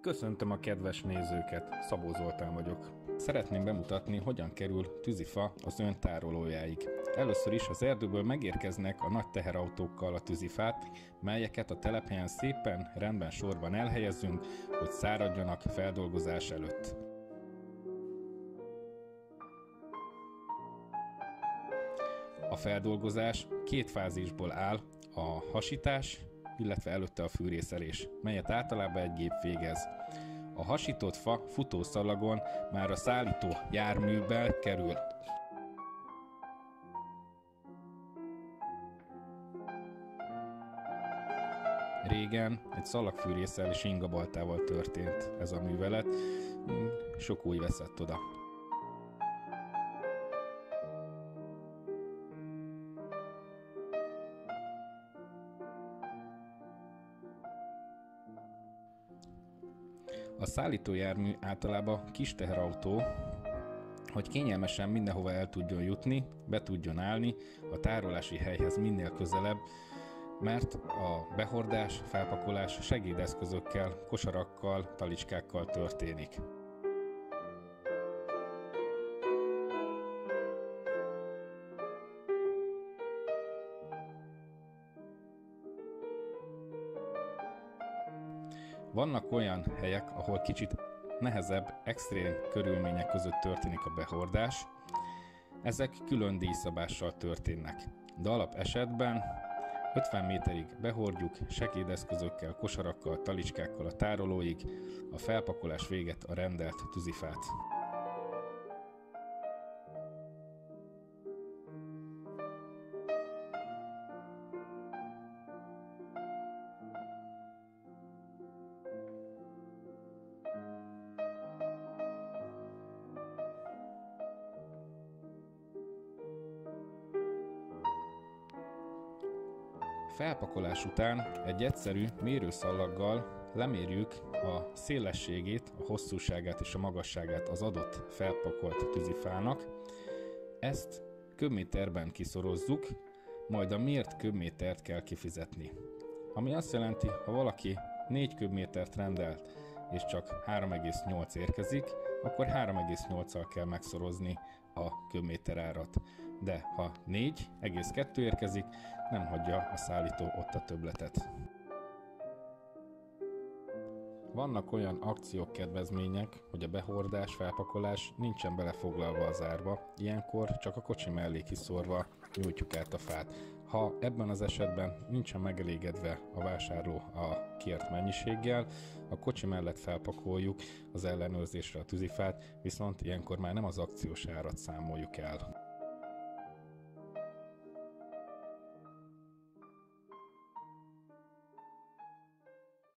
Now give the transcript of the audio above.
Köszöntöm a kedves nézőket, Szabó Zoltán vagyok. Szeretném bemutatni, hogyan kerül tűzifa az ön tárolójáig. Először is az erdőből megérkeznek a nagy teherautókkal a tűzifák, melyeket a telephelyen szépen rendben sorban elhelyezünk, hogy száradjanak feldolgozás előtt. A feldolgozás két fázisból áll, a hasítás, illetve előtte a fűrészelés, melyet általában egy gép végez. A hasított fa futószalagon már a szállító járműbe kerül. Régen egy szalagfűrésszel és ingabaltával történt ez a művelet, sok új veszett oda. A szállítójármű általában kis teherautó, hogy kényelmesen mindenhova el tudjon jutni, be tudjon állni, a tárolási helyhez minél közelebb, mert a behordás, felpakolás segédeszközökkel, kosarakkal, talicskákkal történik. Vannak olyan helyek, ahol kicsit nehezebb, extrém körülmények között történik a behordás. Ezek külön díjszabással történnek. De alap esetben 50 méterig behordjuk segédeszközökkel, kosarakkal, talicskákkal a tárolóig, a felpakolás véget a rendelt tűzifát. Felpakolás után egy egyszerű mérőszalaggal lemérjük a szélességét, a hosszúságát és a magasságát az adott felpakolt tűzifának. Ezt köbméterben kiszorozzuk, majd a mért köbmétert kell kifizetni. Ami azt jelenti, ha valaki 4 köbmétert rendelt és csak 3,8 érkezik, akkor 3,8-al kell megszorozni a köbméter árat. De ha 4,2 érkezik, nem hagyja a szállító ott a többletet. Vannak olyan akciók, kedvezmények, hogy a behordás, felpakolás nincsen belefoglalva az árba, ilyenkor csak a kocsi mellé kiszorva nyújtjuk át a fát. Ha ebben az esetben nincsen megelégedve a vásárló a kért mennyiséggel, a kocsi mellett felpakoljuk az ellenőrzésre a tűzifát, viszont ilyenkor már nem az akciós árat számoljuk el.